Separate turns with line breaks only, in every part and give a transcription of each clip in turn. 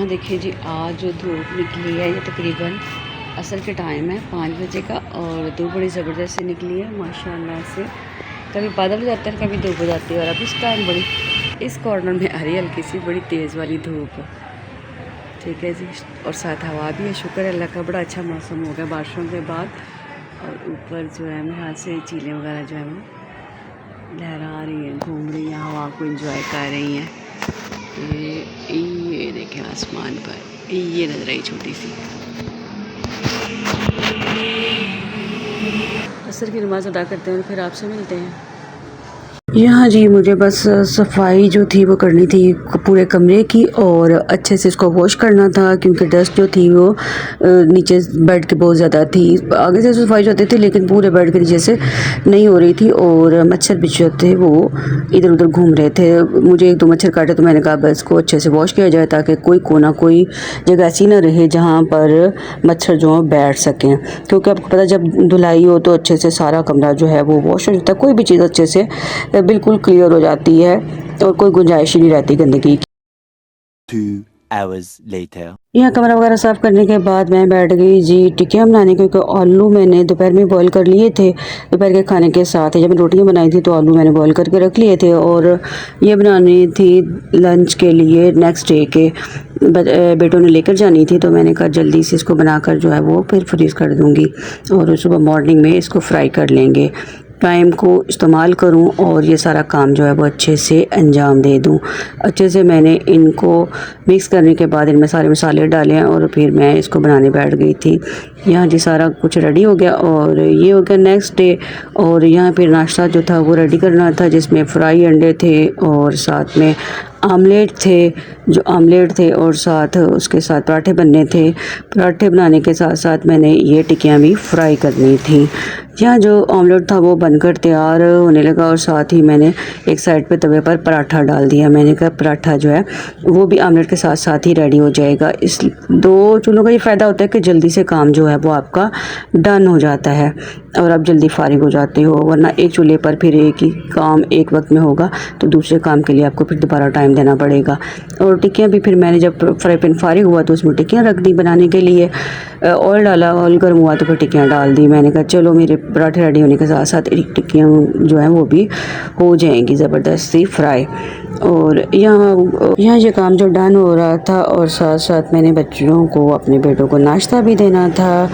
देखिए जी, आज जो धूप निकली है ये तकरीबन असर के टाइम है 5 बजे का और धूप बड़ी ज़बरदस्त से निकली है माशाल्लाह से। कभी बादल हो जाता है कभी धूप हो जाती है और अब इस टाइम बड़ी इस कॉर्नर में आ रही है हल्की सी बड़ी तेज़ वाली धूप। ठीक है जी, और साथ हवा भी है। शुक्र है अल्लाह का, बड़ा अच्छा मौसम हो गया बारिशों के बाद। और ऊपर जो है यहाँ से चीलें वगैरह जो है वो लहरा रही हैं, घूम रही हैं, हवा को एंजॉय कर रही हैं। ये देखें आसमान पर ये नजर आई छोटी सी। असर की नमाज़ अदा करते हैं और फिर आपसे मिलते हैं। यहाँ जी मुझे बस सफाई जो थी वो करनी थी पूरे कमरे की और अच्छे से इसको वॉश करना था क्योंकि डस्ट जो थी वो नीचे बेड के बहुत ज़्यादा थी। आगे से सफाई जो होती थी लेकिन पूरे बेड के नीचे से नहीं हो रही थी और मच्छर भी जो थे वो इधर उधर घूम रहे थे। मुझे 1-2 मच्छर काटे तो मैंने कहा बस इसको अच्छे से वॉश किया जाए ताकि कोई कोना कोई जगह ऐसी ना रहे जहाँ पर मच्छर जो बैठ सकें, क्योंकि आपको पता जब धुलाई हो तो अच्छे से सारा कमरा जो है वो वॉश हो जाता है, कोई भी चीज़ अच्छे से बिल्कुल क्लियर हो जाती है और कोई गुंजाइश ही नहीं रहती गंदगी की।
2 hours later.
यहाँ कमरा वगैरह साफ़ करने के बाद मैं बैठ गई जी टिक्कियाँ बनाने, क्योंकि आलू मैंने दोपहर में बॉईल कर लिए थे। दोपहर के खाने के साथ जब मैं रोटियाँ बनाई थी तो आलू मैंने बॉईल करके रख लिए थे और ये बनानी थी लंच के लिए नेक्स्ट डे के। बेटों ने लेकर जानी थी तो मैंने कहा जल्दी से इसको बनाकर जो है वो फिर फ्रीज़ कर दूँगी और सुबह मॉर्निंग में इसको फ्राई कर लेंगे। टाइम को इस्तेमाल करूं और ये सारा काम जो है वो अच्छे से अंजाम दे दूं। अच्छे से मैंने इनको मिक्स करने के बाद इनमें सारे मसाले डाले हैं और फिर मैं इसको बनाने बैठ गई थी। यहाँ जी सारा कुछ रेडी हो गया और ये हो गया नेक्स्ट डे। और यहाँ फिर नाश्ता जो था वो रेडी करना था जिसमें फ्राई अंडे थे और साथ में आमलेट थे और साथ उसके साथ पराठे बनने थे। पराठे बनाने के साथ साथ मैंने ये टिक्कियाँ भी फ्राई करनी थी। यहाँ जो ऑमलेट था वो बनकर तैयार होने लगा और साथ ही मैंने एक साइड पे तवे पर पराठा डाल दिया। मैंने कहा पराठा जो है वो भी आमलेट के साथ साथ ही रेडी हो जाएगा। इस 2 चूल्हों का ये फ़ायदा होता है कि जल्दी से काम जो है वो आपका डन हो जाता है और आप जल्दी फारिग हो जाते हो, वरना एक चूल्हे पर फिर एक ही काम एक वक्त में होगा तो दूसरे काम के लिए आपको फिर दोबारा टाइम देना पड़ेगा। और टिक्कियाँ भी फिर मैंने जब फ्राई पैन फारिग हुआ तो उसमें टिक्कियाँ रख दी बनाने के लिए। ऑयल डाला, ऑयल गर्म हुआ तो फिर टिक्कियाँ डाल दी। मैंने कहा चलो मेरे पराठे रेडी होने के साथ साथ टिक्कियाँ जो हैं वो भी हो जाएंगी ज़बरदस्ती फ्राई। और यहाँ ये काम जो डन हो रहा था और साथ साथ मैंने बच्चों को अपने बेटों को नाश्ता भी देना था।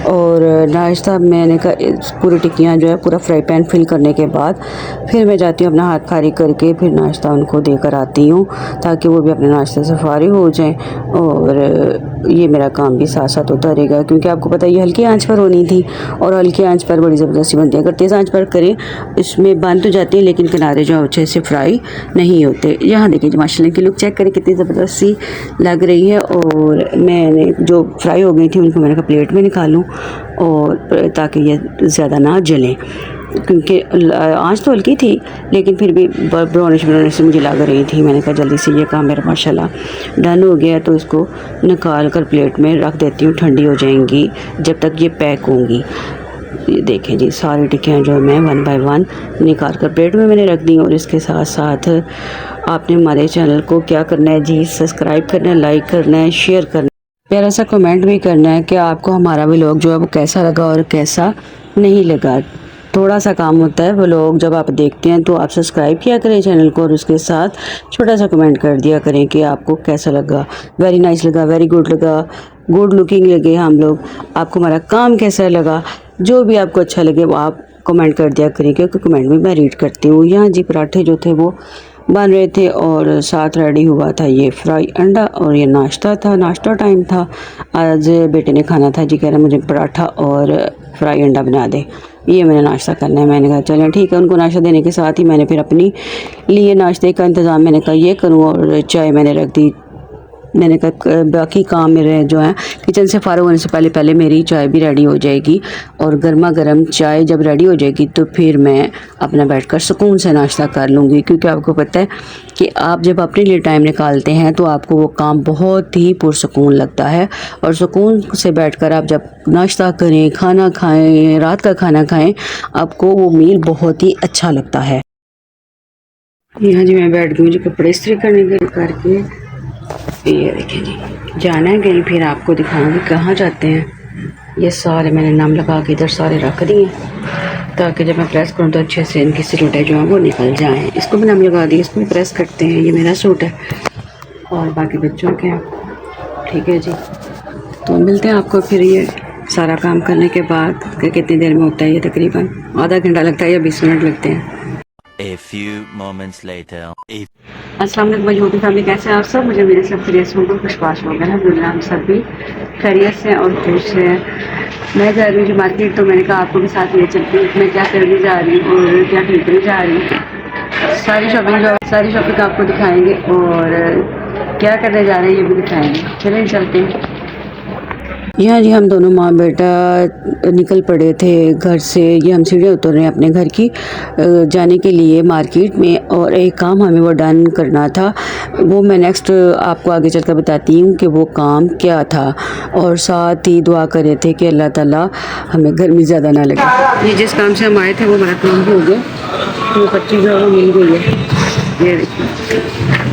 और नाश्ता मैंने कहा पूरी टिक्कियाँ जो है पूरा फ्राई पैन फिल करने के बाद फिर मैं जाती हूँ अपना हाथ फारिग करके फिर नाश्ता उनको देकर आती हूँ ताकि वो भी अपने नाश्ते से फारिग हो जाएं और ये मेरा काम भी साथ साथ होता रहेगा। क्योंकि आपको पता है ये हल्की आंच पर होनी थी और हल्की आंच पर बड़ी ज़बरदस्ती बनती है। अगर तेज़ आंच पर करें इसमें बन तो जाती है लेकिन किनारे जो अच्छे से फ्राई नहीं होते। यहाँ देखिए माशाल्लाह की लुक चेक करें कितनी ज़बरदस्ती लग रही है। और मैंने जो फ्राई हो गई थी उनको मैंने कहा प्लेट में निकालूँ और ताकि ये ज़्यादा ना जलें, क्योंकि आँच तो हल्की थी लेकिन फिर भी ब्राउनिश से मुझे लग रही थी। मैंने कहा जल्दी से ये काम मेरा माशाल्लाह डन हो गया तो इसको निकाल कर प्लेट में रख देती हूँ, ठंडी हो जाएंगी जब तक ये पैक होंगी। ये देखें जी सारी टिक्कियाँ जो मैं 1 बाय 1 निकाल कर प्लेट में मैंने रख दी। और इसके साथ साथ आपने हमारे चैनल को क्या करना है जी, सब्सक्राइब करना है, लाइक करना है, शेयर करना है, प्यारा सा कमेंट भी करना है कि आपको हमारा व्लॉग जो है वो कैसा लगा और कैसा नहीं लगा। थोड़ा सा काम होता है व्लॉग जब आप देखते हैं तो आप सब्सक्राइब किया करें चैनल को और उसके साथ छोटा सा कमेंट कर दिया करें कि आपको कैसा लगा, वेरी नाइस लगा, वेरी गुड लगा, गुड लुकिंग लगे हम लोग, आपको हमारा काम कैसा लगा, जो भी आपको अच्छा लगे वो आप कमेंट कर दिया करें क्योंकि कमेंट में मैं रीड करती हूँ। यहाँ जी पराठे जो थे वो बन रहे थे और साथ रेडी हुआ था ये फ्राई अंडा और ये नाश्ता था, नाश्ता टाइम था। आज बेटे ने खाना था जी, कह रहा मुझे पराठा और फ्राई अंडा बना दे, ये मैंने नाश्ता करना है। मैंने कहा चलें ठीक है। उनको नाश्ता देने के साथ ही मैंने फिर अपनी लिए नाश्ते का इंतज़ाम मैंने कहा ये करूँ और चाय मैंने रख दी। मैंने कहा बाकी काम मेरे जो है किचन से फारिग होने से पहले पहले मेरी चाय भी रेडी हो जाएगी और गर्मा गर्म चाय जब रेडी हो जाएगी तो फिर मैं अपना बैठकर सुकून से नाश्ता कर लूँगी। क्योंकि आपको पता है कि आप जब अपने लिए टाइम निकालते हैं तो आपको वो काम बहुत ही पुरसुकून लगता है और सुकून से बैठकर आप जब नाश्ता करें, खाना खाएं, रात का खाना खाएं, आपको वो मील बहुत ही अच्छा लगता है। यहाँ जी मैं बैठ गई, मुझे कपड़े इस्त्री करने के करके ये देखें जी, जाना है कहीं फिर आपको दिखाऊंगी कहाँ जाते हैं। ये सारे मैंने नाम लगा के इधर सारे रख दिए ताकि जब मैं प्रेस करूँ तो अच्छे से इनकी सिलवटें जो हैं वो निकल जाएं। इसको भी नाम लगा दिए, इसको भी प्रेस करते हैं। ये मेरा सूट है और बाकी बच्चों के हैं। ठीक है जी, तो मिलते हैं आपको फिर ये सारा काम करने के बाद कि कितनी देर में होता है। ये तकरीबन आधा घंटा लगता है या 20 मिनट लगते हैं।
A few moments later.
अस्सलाम वालेकुम यूट्यूब फैमिली, कैसे हैं आप सब? मुझे मेरे सब खैरियत से होंगे, खुशबाश हो गए अल्हम्दुलिल्लाह। हम सब भी खैरियत से और खुश हैं। मैं जा रही हूँ मार्केट, तो मैंने कहा आपको भी साथ ले चलती हूँ। मैं क्या करने जा रही हूँ और क्या खरीदने जा रही हूँ, सारी शॉपिंग आपको दिखाएंगे और क्या करने जा रहे हैं ये भी दिखाएंगे। चलें चलते हैं। यहाँ जी हम दोनों माँ बेटा निकल पड़े थे घर से। ये हम सीढ़ियाँ उतर रहे हैं अपने घर की जाने के लिए मार्केट में, और एक काम हमें वो डन करना था। वो मैं नेक्स्ट आपको आगे चलकर बताती हूँ कि वो काम क्या था। और साथ ही दुआ कर रहे थे कि अल्लाह ताला हमें गर्मी ज़्यादा ना लगे। ये जिस काम से हम आए थे वो हमारा काम भी हो गया, तो पच्ची जो है मिल गई है। ये देखिए,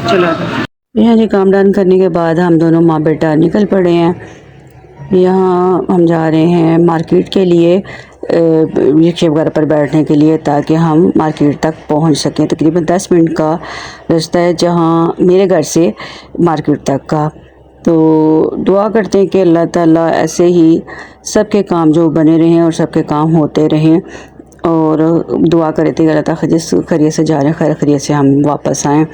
चलो यहाँ जी काम डन करने के बाद हम दोनों माँ बेटा निकल पड़े हैं। यहाँ हम जा रहे हैं मार्केट के लिए, रिक्शे वगैरह पर बैठने के लिए, ताकि हम मार्केट तक पहुँच सकें। तकरीबन 10 मिनट का रास्ता है जहाँ मेरे घर से मार्केट तक का। तो दुआ करते हैं कि अल्लाह ताला ऐसे ही सबके काम जो बने रहें और सबके काम होते रहें। और दुआ करे थे अल्लाह ताला जिस खैरियत से जा रहे हैं खैर खैरियत से हम वापस आएँ।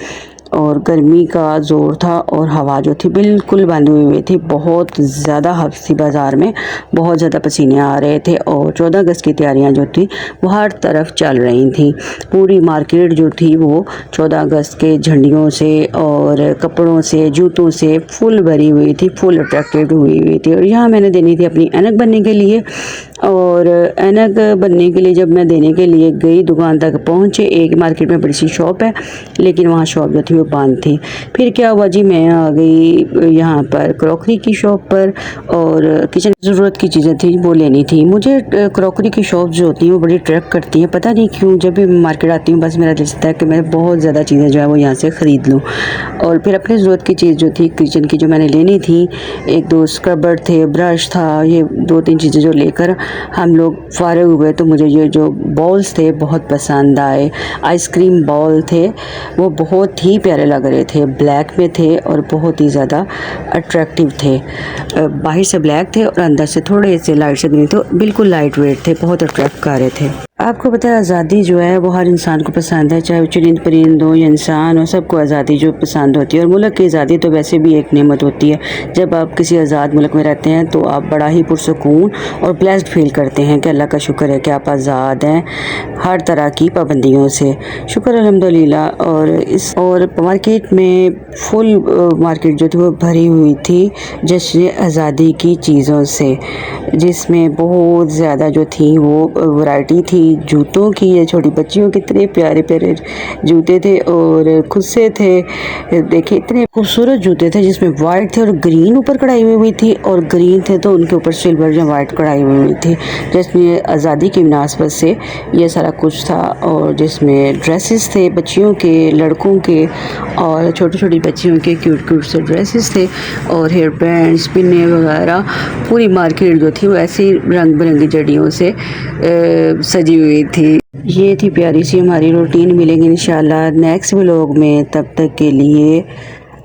और गर्मी का ज़ोर था और हवा जो थी बिल्कुल बंदी हुई थी, बहुत ज़्यादा हफ्स थी बाज़ार में, बहुत ज़्यादा पसीने आ रहे थे। और 14 अगस्त की तैयारियां जो थी वो हर तरफ चल रही थी। पूरी मार्केट जो थी वो 14 अगस्त के झंडियों से और कपड़ों से जूतों से फुल भरी हुई थी, फुल अट्रैक्टेड हुई थी। और यहाँ मैंने देनी थी अपनी ऐनक बनने के लिए, और ऐनक बनने के लिए जब मैं देने के लिए गई दुकान तक पहुँचे, एक मार्केट में बड़ी सी शॉप है लेकिन वहाँ शॉप जो थी वो बंद थी। फिर क्या हुआ जी, मैं आ गई यहाँ पर क्रॉकरी की शॉप पर, और किचन ज़रूरत की चीज़ें थी वो लेनी थी मुझे। क्रॉकरी की शॉप जो होती हैं वो बड़ी अट्रैक्ट करती हैं, पता नहीं क्यों। जब भी मार्केट आती हूँ बस मेरा दिल चाहता है कि मैं बहुत ज़्यादा चीज़ें जो है वो यहाँ से ख़रीद लूँ। और फिर अपनी ज़रूरत की चीज़ जो थी किचन की जो मैंने लेनी थी, एक दो स्क्रबर थे, ब्रश था, ये 2-3 चीज़ें जो लेकर हम लोग फारिग हुए, तो मुझे ये जो बॉल्स थे बहुत पसंद आए। आइसक्रीम बॉल थे, वो बहुत ही प्यारे लग रहे थे, ब्लैक में थे और बहुत ही ज़्यादा अट्रैक्टिव थे। बाहर से ब्लैक थे और अंदर से थोड़े से लाइट से ग्रीन थे, बिल्कुल लाइट वेट थे, बहुत अट्रैक्ट कर रहे थे। आपको पता है आज़ादी जो है वो हर इंसान को पसंद है, चाहे वो चुनिंद परिंद हो या इंसान हो, सबको आज़ादी जो पसंद होती है। और मुल्क की आज़ादी तो वैसे भी एक नेमत होती है। जब आप किसी आज़ाद मुल्क में रहते हैं तो आप बड़ा ही पुरसुकून और ब्लेस्ड फील करते हैं कि अल्लाह का शुक्र है कि आप आज़ाद हैं हर तरह की पाबंदियों से, शुक्र अल्हम्दुलिल्लाह। और मार्केट में फुल मार्केट जो थी वो भरी हुई थी जश्न आज़ादी की चीज़ों से, जिसमें बहुत ज़्यादा जो थी वो वैरायटी थी जूतों की। ये छोटी बच्चियों के इतने प्यारे प्यारे जूते थे और खुद से थे, देखिए इतने खूबसूरत जूते थे जिसमें वाइट थे और ग्रीन ऊपर कढ़ाई हुई थी, और ग्रीन थे तो उनके ऊपर सिल्वर या वाइट कढ़ाई हुई थी, जिसमें आज़ादी की मुनासबत से ये सारा कुछ था। और जिसमें ड्रेसेस थे बच्चियों के, लड़कों के, और छोटी छोटी बच्चियों के क्यूट क्यूट से ड्रेसेस थे, और हेयर बैंड्स, पिन्ने वगैरह। पूरी मार्केट जो थी वो ऐसी रंग बिरंगी जड़ियों से सजी हुई थी। ये थी प्यारी सी हमारी रूटीन। मिलेंगे इंशाल्लाह नेक्स्ट व्लॉग में, तब तक के लिए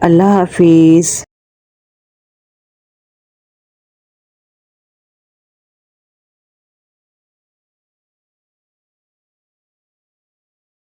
अल्लाह हाफिज़।